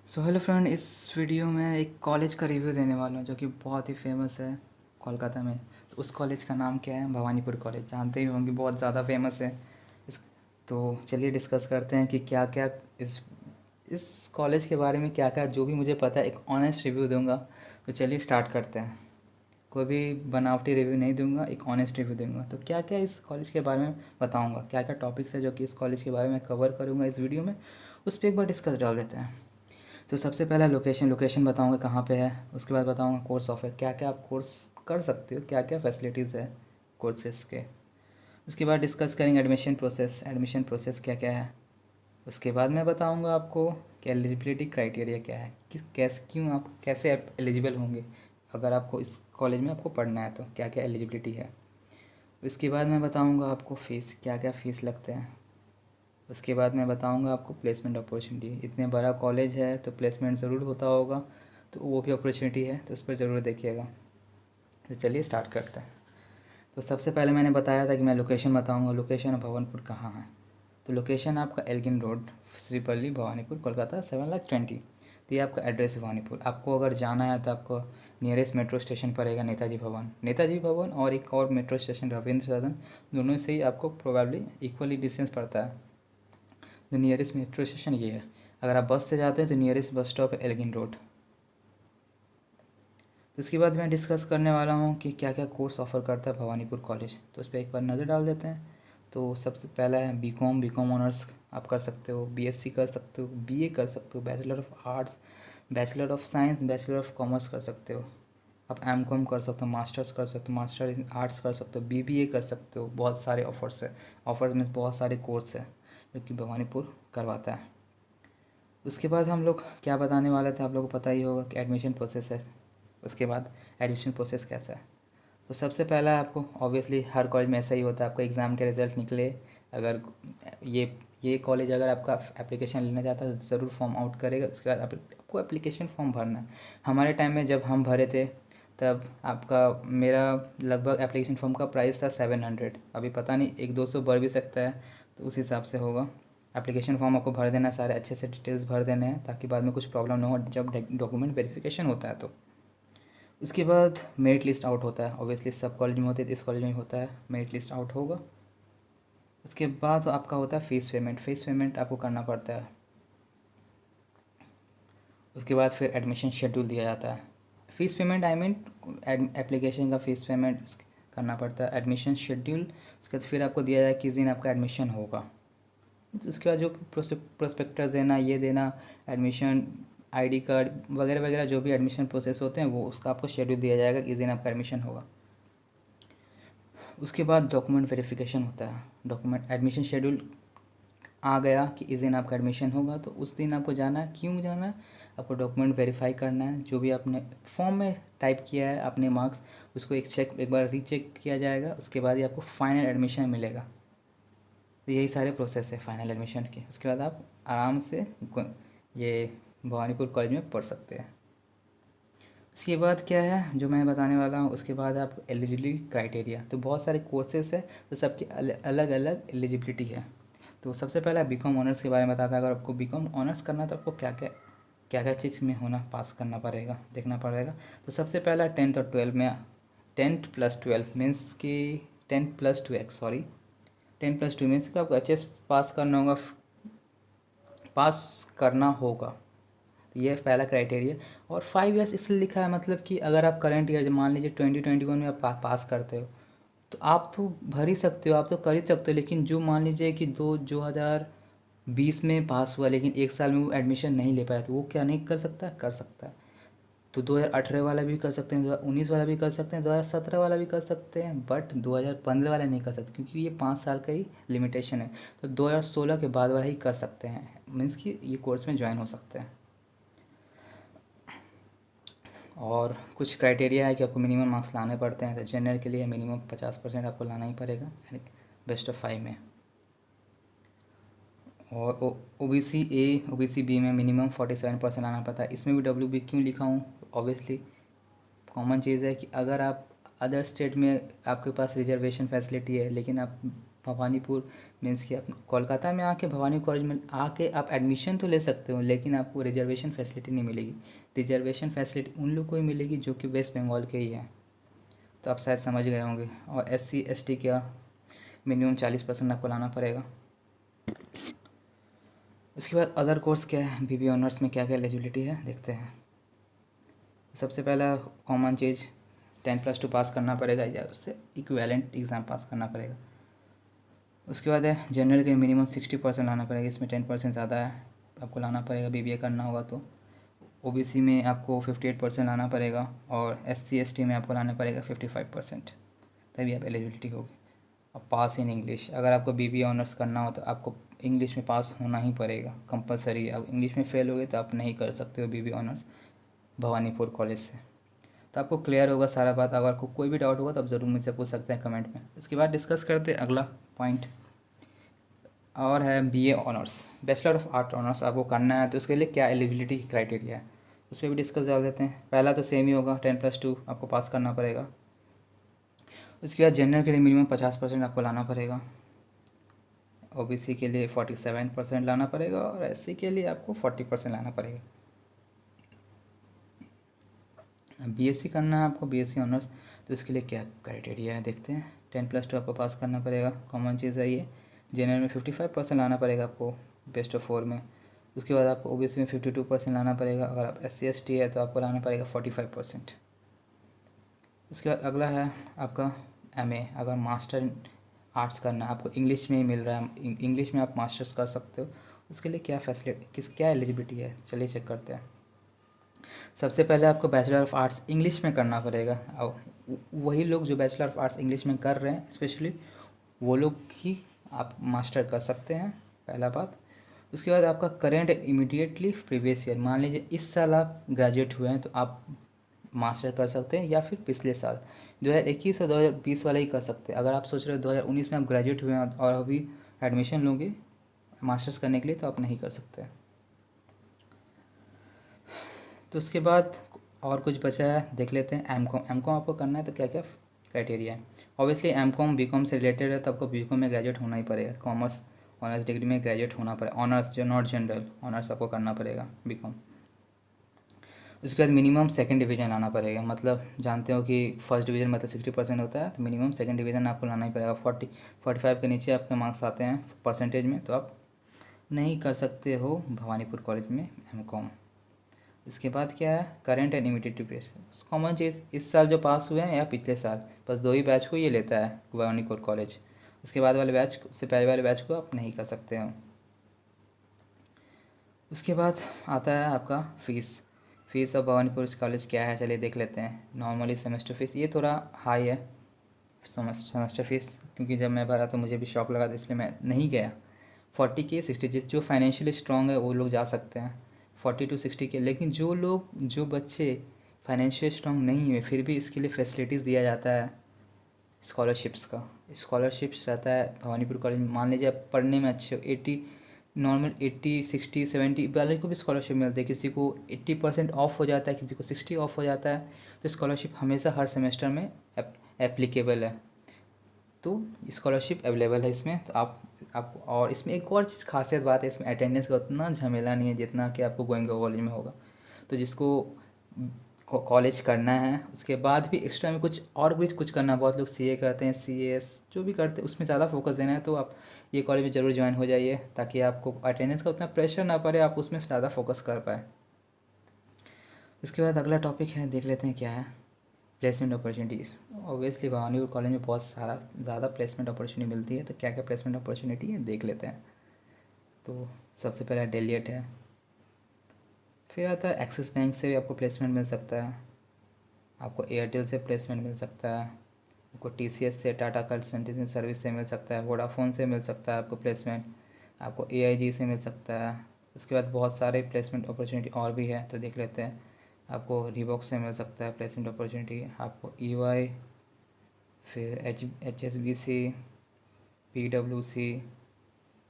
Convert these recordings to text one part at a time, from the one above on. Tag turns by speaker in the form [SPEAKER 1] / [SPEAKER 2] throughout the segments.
[SPEAKER 1] So hello friend, इस video में एक कॉलेज का रिव्यू देने वाला हूँ जो कि बहुत ही फेमस है कोलकाता में। तो उस कॉलेज का नाम क्या है? भवानीपुर कॉलेज। जानते ही होंगे, बहुत ज़्यादा फेमस है। इस तो चलिए डिस्कस करते हैं कि क्या क्या इस इस कॉलेज के बारे में क्या क्या जो भी मुझे पता है एक ऑनेस्ट रिव्यू दूंगा। तो चलिए स्टार्ट करते हैं। कोई भी बनावटी रिव्यू नहीं दूंगा, एक ऑनेस्ट रिव्यू दूंगा। तो क्या क्या इस कॉलेज के बारे में बताऊंगा, क्या क्या टॉपिक्स है जो कि इस कॉलेज के बारे में कवर करूंगा इस वीडियो में, उस पर एक बार डिस्कस डाल देते हैं। तो सबसे पहला लोकेशन बताऊंगा कहाँ पे है। उसके बाद बताऊंगा कोर्स ऑफर, क्या क्या आप कोर्स कर सकते हो, क्या क्या फैसिलिटीज़ है कोर्सेज के। उसके बाद डिस्कस करेंगे एडमिशन प्रोसेस क्या क्या है। उसके बाद मैं बताऊंगा आपको कि एलिजिबिलिटी क्राइटेरिया क्या है, कि कैसे क्यों आप कैसे आप एलिजिबल होंगे अगर आपको इस कॉलेज में आपको पढ़ना है, तो क्या क्या एलिजिबिलिटी है। उसके बाद मैं बताऊंगा आपको फ़ीस, क्या क्या फ़ीस लगते हैं। उसके बाद मैं बताऊंगा आपको प्लेसमेंट अपॉर्चुनिटी। इतने बड़ा कॉलेज है तो प्लेसमेंट ज़रूर होता होगा, तो वो भी अपॉर्चुनिटी है, तो उस पर ज़रूर देखिएगा। तो चलिए स्टार्ट करते हैं। तो सबसे पहले मैंने बताया था कि मैं लोकेशन बताऊंगा। लोकेशन भवनपुर कहाँ है? तो लोकेशन आपका एल्गिन रोड, श्रीपल्ली, भवानीपुर, कोलकाता 7,20,000। तो ये आपका एड्रेस है भवानीपुर। आपको अगर जाना है तो आपको नियरेस्ट मेट्रो स्टेशन पड़ेगा नेताजी भवन और एक और मेट्रो स्टेशन रविंद्र सदन। दोनों से ही आपको प्रोबेबली इक्वली डिस्टेंस पड़ता है। तो नियरेस्ट मेट्रो स्टेशन ये है। अगर आप बस से जाते हैं तो नियरेस्ट बस स्टॉप है एल्गिन रोड। तो इसके बाद मैं डिस्कस करने वाला हूँ कि क्या क्या कोर्स ऑफ़र करता है भवानीपुर कॉलेज, तो उस पर एक बार नज़र डाल देते हैं। तो सबसे पहला है बी कॉम ऑनर्स आप कर सकते हो, बीएससी कर सकते हो, बीए कर सकते हो, bachelor of arts, bachelor of science, bachelor of commerce कर सकते हो। आप एम कॉम कर सकते हो, मास्टर्स कर सकते हो, मास्टर इन आर्ट्स कर सकते हो, बीबीए कर सकते हो। बहुत सारे ऑफर्स है, ऑफर्स में बहुत सारे कोर्स है जो कि भवानीपुर करवाता है। उसके बाद हम लोग क्या बताने वाले थे, आप लोगों को पता ही होगा कि एडमिशन प्रोसेस है। उसके बाद एडमिशन प्रोसेस कैसा है। तो सबसे पहला आपको ऑब्वियसली हर कॉलेज में ऐसा ही होता है, आपको एग्ज़ाम के रिज़ल्ट निकले। अगर ये कॉलेज अगर आपका एप्लीकेशन लेना चाहता है तो ज़रूर फॉर्म आउट करेगा। उसके बाद आपको एप्लीकेशन फॉर्म भरना है। हमारे टाइम में जब हम भरे थे तब आपका मेरा लगभग एप्लीकेशन फॉर्म का प्राइस था 700। अभी पता नहीं 100-200 बढ़ भी सकता है, तो उस हिसाब से होगा। एप्लीकेशन फॉर्म आपको भर देना है, सारे अच्छे से डिटेल्स भर देने हैं ताकि बाद में कुछ प्रॉब्लम ना हो जब डॉक्यूमेंट वेरिफिकेशन होता है। तो उसके बाद मेरिट लिस्ट आउट होता है। ऑब्वियसली सब कॉलेज में होते हैं, तो इस कॉलेज में होता है, मेरिट लिस्ट आउट होगा। उसके बाद आपका होता है फ़ीस पेमेंट आपको करना पड़ता है। उसके बाद फिर एडमिशन शेड्यूल दिया जाता है। Fees payment I mean application का फ़ीस पेमेंट करना पड़ता है, एडमिशन शेड्यूल। उसके बाद फिर आपको दिया जाए किस दिन आपका एडमिशन होगा। तो उसके बाद जो प्रोस्पेक्टस देना, ये देना, एडमिशन आईडी कार्ड वगैरह वगैरह जो भी एडमिशन प्रोसेस होते हैं वो उसका आपको शेड्यूल दिया जाएगा किस दिन आपका एडमिशन होगा। उसके बाद डॉक्यूमेंट वेरिफिकेशन होता है। डॉक्यूमेंट एडमिशन शेड्यूल आ गया कि इस दिन आपका एडमिशन होगा, तो उस दिन आपको जाना है। क्यों जाना है? आपको डॉक्यूमेंट वेरीफाई करना है, जो भी आपने फॉर्म में टाइप किया है अपने मार्क्स, उसको एक बार रीचेक किया जाएगा। उसके बाद ही आपको फाइनल एडमिशन मिलेगा। तो यही सारे प्रोसेस है फाइनल एडमिशन के। उसके बाद आप आराम से ये भवानीपुर कॉलेज में पढ़ सकते हैं। इसके बाद क्या है जो मैं बताने वाला हूँ, उसके बाद आपको एलिजिबिलिटी क्राइटेरिया। तो बहुत सारे कोर्सेज है, तो सबकी अलग अलग एलिजिबिलिटी है। तो सबसे पहला बीकॉम ऑनर्स के बारे में बताता है। अगर आपको बीकॉम ऑनर्स करना है तो आपको क्या क्या चीज़ में होना पास करना पड़ेगा, देखना पड़ेगा। तो सबसे पहला 10th और 12 में, 10th+12 मीन्स कि 10+2 मीन्स कि आपको एच पास करना होगा, तो ये पहला क्राइटेरिया। और 5 ईयर्स इसलिए लिखा है, मतलब कि अगर आप करंट ईयर मान लीजिए 2021 में आप पास करते हो तो आप तो भर ही सकते हो, आप तो कर ही सकते हो। लेकिन जो मान लीजिए कि 2020 में पास हुआ लेकिन एक साल में वो एडमिशन नहीं ले पाया, तो वो क्या नहीं कर सकता? कर सकता है। तो 2018 वाला भी कर सकते हैं, 2019 वाला भी कर सकते हैं, 2017 वाला भी कर सकते हैं, बट 2015 वाला नहीं कर सकते क्योंकि ये 5 साल का ही लिमिटेशन है। तो 2016 के बाद वाला ही कर सकते हैं, मीन्स कि ये कोर्स में ज्वाइन हो सकते हैं। और कुछ क्राइटेरिया है कि आपको मिनिमम मार्क्स लाने पड़ते हैं। तो जनरल के लिए मिनिमम 50% आपको लाना ही पड़ेगा बेस्ट ऑफ 5 में। और ओ बी सी में मिनिमम 47% लाना पड़ता है। इसमें भी WB क्यों लिखा हूँ? ऑब्वियसली कॉमन चीज़ है कि अगर आप अदर स्टेट में आपके पास रिजर्वेशन फैसिलिटी है लेकिन आप भवानीपुर मीन्स कि आप कोलकाता में आके भवानी कॉलेज में आके आप एडमिशन तो ले सकते हो, लेकिन आपको रिजर्वेशन फैसिलिटी नहीं मिलेगी। रिजर्वेशन फैसिलिटी उन लोग को ही मिलेगी जो कि वेस्ट बंगाल के ही हैं। तो आप शायद समझ गए होंगे। और SC ST का मिनिमम 40% आपको लाना पड़ेगा। उसके बाद अदर कोर्स क्या है, BBA ऑनर्स में क्या क्या एलिजिबिलिटी है देखते हैं। सबसे पहला कॉमन चीज़ 10+2 पास करना पड़ेगा या उससे इक्विवेलेंट एग्ज़ाम पास करना पड़ेगा। उसके बाद है जनरल के मिनिमम 60% लाना पड़ेगा, इसमें 10% ज़्यादा है, आपको लाना पड़ेगा BBA करना होगा तो। OBC में आपको 58% लाना पड़ेगा और SC ST में आपको लाना पड़ेगा 55%, तभी आप एलिजिबिलिटी होगी। और पास इन इंग्लिश, अगर आपको BBA ऑनर्स करना हो तो आपको इंग्लिश में पास होना ही पड़ेगा, कंपलसरी है। अगर इंग्लिश में फ़ेल हो गए तो आप नहीं कर सकते हो BBA ऑनर्स भवानीपुर कॉलेज से। तो आपको क्लियर होगा सारा बात। अगर आपको कोई भी डाउट होगा तो आप ज़रूर मुझसे पूछ सकते हैं कमेंट में। उसके बाद डिस्कस करते हैं अगला पॉइंट, और है BA honours, bachelor of art honours आपको करना है तो उसके लिए क्या एलिजिबिलिटी क्राइटेरिया है, उस पर भी डिस्कस कर देते हैं। पहला तो सेम ही होगा, 10+2 आपको पास करना पड़ेगा। उसके बाद जनरल के लिए मिनिमम 50% आपको लाना पड़ेगा, OBC के लिए 47% लाना पड़ेगा और SC के लिए आपको 40% लाना पड़ेगा। BSc करना है आपको, BSc ऑनर्स, तो इसके लिए क्या क्राइटेरिया है देखते हैं। 10+2 आपको पास करना पड़ेगा, कॉमन चीज़ है ये। जनरल में 55% लाना पड़ेगा आपको बेस्ट ऑफ 4 में। उसके बाद आपको OBC में 52% लाना पड़ेगा। अगर आप SC ST है तो आपको लाना पड़ेगा 45%। उसके बाद अगला है आपका MA, अगर मास्टर आर्ट्स करना है, आपको इंग्लिश में ही मिल रहा है, इंग्लिश में आप मास्टर्स कर सकते हो। उसके लिए क्या फैसिलिटी, क्या एलिजिबिलिटी है, चलिए चेक करते हैं। सबसे पहले आपको बैचलर ऑफ आर्ट्स इंग्लिश में करना पड़ेगा, और वही लोग जो बैचलर ऑफ आर्ट्स इंग्लिश में कर रहे हैं स्पेशली वो लोग ही आप मास्टर कर सकते हैं, पहला बात। उसके बाद आपका करेंट इमीडिएटली प्रीवियस ईयर, मान लीजिए इस साल आप ग्रेजुएट हुए हैं तो आप मास्टर कर सकते हैं, या फिर पिछले साल 2021 और 2020 वाला ही कर सकते हैं। अगर आप सोच रहे हो 2019 में आप ग्रेजुएट हुए हैं और अभी एडमिशन लोगे मास्टर्स करने के लिए तो आप नहीं कर सकते। तो उसके बाद और कुछ बचा है देख लेते हैं। एम कॉम आपको करना है तो क्या क्या क्राइटेरिया है। ऑब्वियसली MCOM BCOM से रिलेटेड है तो आपको BCOM में ग्रेजुएट होना ही पड़ेगा, कॉमर्स ऑनर्स डिग्री में ग्रेजुएट होना पड़ेगा, ऑनर्स जो नॉट जनरल ऑनर्स आपको करना पड़ेगा BCOM। उसके बाद मिनिमम सेकंड डिवीज़न लाना पड़ेगा, मतलब जानते हो कि फर्स्ट डिवीज़न मतलब 60% होता है, तो मिनिमम सेकंड डिवीज़न आपको लाना ही पड़ेगा। 45 के नीचे आपके मार्क्स आते हैं परसेंटेज में तो आप नहीं कर सकते हो भवानीपुर कॉलेज में MCOM। इसके बाद क्या है, current and immediate place, common चीज़ इस साल जो पास हुए हैं या पिछले साल, बस 2 ही बैच को ये लेता है भवानीपुर कॉलेज। उसके बाद वाले बैच से पहले वाले बैच को आप नहीं कर सकते हो। उसके बाद आता है आपका फ़ीस ऑफ भवानीपुर कॉलेज क्या है, चलिए देख लेते हैं। नॉर्मली सेमेस्टर फ़ीस ये थोड़ा हाई है, सेमेस्टर फ़ीस, क्योंकि जब मैं भरा तो मुझे भी शौक लगा था इसलिए मैं नहीं गया। 40 के 60, जिस जो फाइनेंशियली स्ट्रॉन्ग है वो लोग जा सकते हैं 40 to 60 के। लेकिन जो बच्चे फाइनेंशियल स्ट्रॉन्ग नहीं हुए फिर भी इसके लिए फैसिलिटीज़ दिया जाता है स्कॉलरशिप्स का। स्कॉलरशिप्स रहता है भवानीपुर कॉलेज में। मान लीजिए आप पढ़ने में अच्छे हो, 80 नॉर्मल 80 60 70 वाले को भी स्कॉलरशिप मिलती है। किसी को 80% ऑफ हो जाता है, किसी को 60 ऑफ हो जाता है। तो स्कॉलरशिप हमेशा हर सेमेस्टर में एप्लीकेबल है, तो स्कॉलरशिप अवेलेबल है इसमें। तो आप और इसमें एक और चीज़ खासियत बात है, इसमें अटेंडेंस का उतना झमेला नहीं है जितना कि आपको गोइंग कॉलेज में होगा। तो जिसको कॉलेज करना है उसके बाद भी एक्स्ट्रा में कुछ और भी कुछ करना है, बहुत लोग CA करते हैं, CS जो भी करते हैं उसमें ज़्यादा फोकस देना है तो आप ये कॉलेज में ज़रूर ज्वाइन हो जाइए, ताकि आपको अटेंडेंस का उतना प्रेशर ना पड़े, आप उसमें ज़्यादा फोकस कर पाए। इसके बाद अगला टॉपिक है, देख लेते हैं क्या है, placement opportunities. Obviously Bhawanipur college में बहुत सारा ज़्यादा प्लेसमेंट अपॉर्चुनिटी मिलती है, तो क्या क्या प्लेसमेंट अपॉर्चुनिटी है देख लेते हैं। तो सबसे पहला डेलिएट है, फिर आता है एक्सिस बैंक से भी आपको प्लेसमेंट मिल सकता है, आपको एयरटेल से प्लेसमेंट मिल सकता है, आपको TCS से, टाटा कंसल्टेंसी सर्विस से मिल सकता है, वोडाफोन से मिल सकता है आपको प्लेसमेंट, आपको AIG से मिल सकता है। उसके बाद बहुत सारे प्लेसमेंट अपॉर्चुनिटी और भी है तो देख लेते हैं। आपको रिबॉक से मिल सकता है प्लेसमेंट अपॉर्चुनिटी, आपको EY, फिर HSBC, PwC,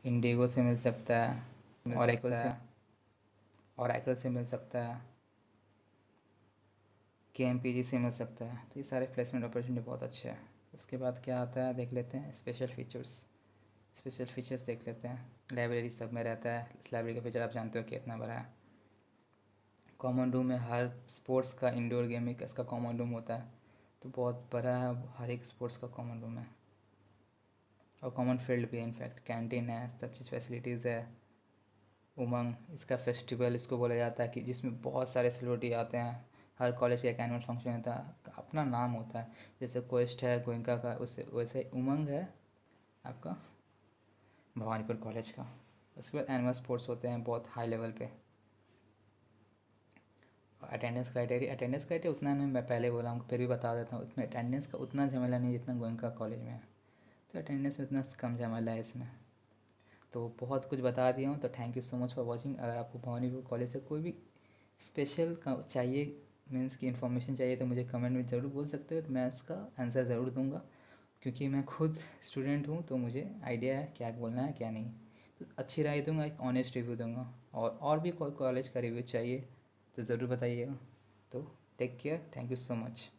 [SPEAKER 1] इंडिगो से मिल सकता है, और से मिल सकता है, KMPG से मिल सकता है। तो ये सारे प्लेसमेंट अपॉर्चुनिटी बहुत अच्छे हैं। उसके बाद क्या आता है देख लेते हैं, स्पेशल फीचर्स। स्पेशल फीचर्स देख लेते हैं। लाइब्रेरी सब में रहता है, इस लाइब्रेरी का फीचर आप जानते हो कि कितना बड़ा है। कॉमन रूम में हर स्पोर्ट्स का, इंडोर गेमिंग का इसका कॉमन रूम होता है, तो बहुत बड़ा है, हर एक स्पोर्ट्स का कॉमन रूम है। और कॉमन फील्ड भी है, इनफैक्ट कैंटीन है, सब चीज़ फैसिलिटीज़ है। उमंग इसका फेस्टिवल इसको बोला जाता है कि जिसमें बहुत सारे सेलिब्रिटी आते हैं। हर कॉलेज का एक एनुअल फंक्शन होता है, अपना नाम होता है। जैसे क्वेस्ट है गोइंका का, उससे वैसे उमंग है आपका भवानीपुर कॉलेज का। उसके बाद एनुअल स्पोर्ट्स होते हैं बहुत हाई लेवल पे। अटेंडेंस क्राइटेरिया उतना नहीं, मैं पहले बोला हूँ फिर भी बता देता हूँ, उसमें अटेंडेंस का उतना झमेला नहीं जितना गोइंका कॉलेज में है। तो अटेंडेंस में उतना कम झमेला है इसमें। तो बहुत कुछ बता दिया हूँ, तो thank you so much for watching. अगर आपको भवानीपुर कॉलेज से कोई भी स्पेशल चाहिए, मीन्स की इन्फॉर्मेशन चाहिए, तो मुझे कमेंट में ज़रूर बोल सकते हो, तो मैं इसका आंसर ज़रूर दूंगा। क्योंकि मैं खुद स्टूडेंट हूँ, तो मुझे आइडिया है क्या बोलना है क्या नहीं। तो अच्छी राय दूंगा, एक ऑनेस्ट रिव्यू दूंगा। और भी कोई कॉलेज का रिव्यू चाहिए तो ज़रूर बताइएगा। तो take care, thank you so much.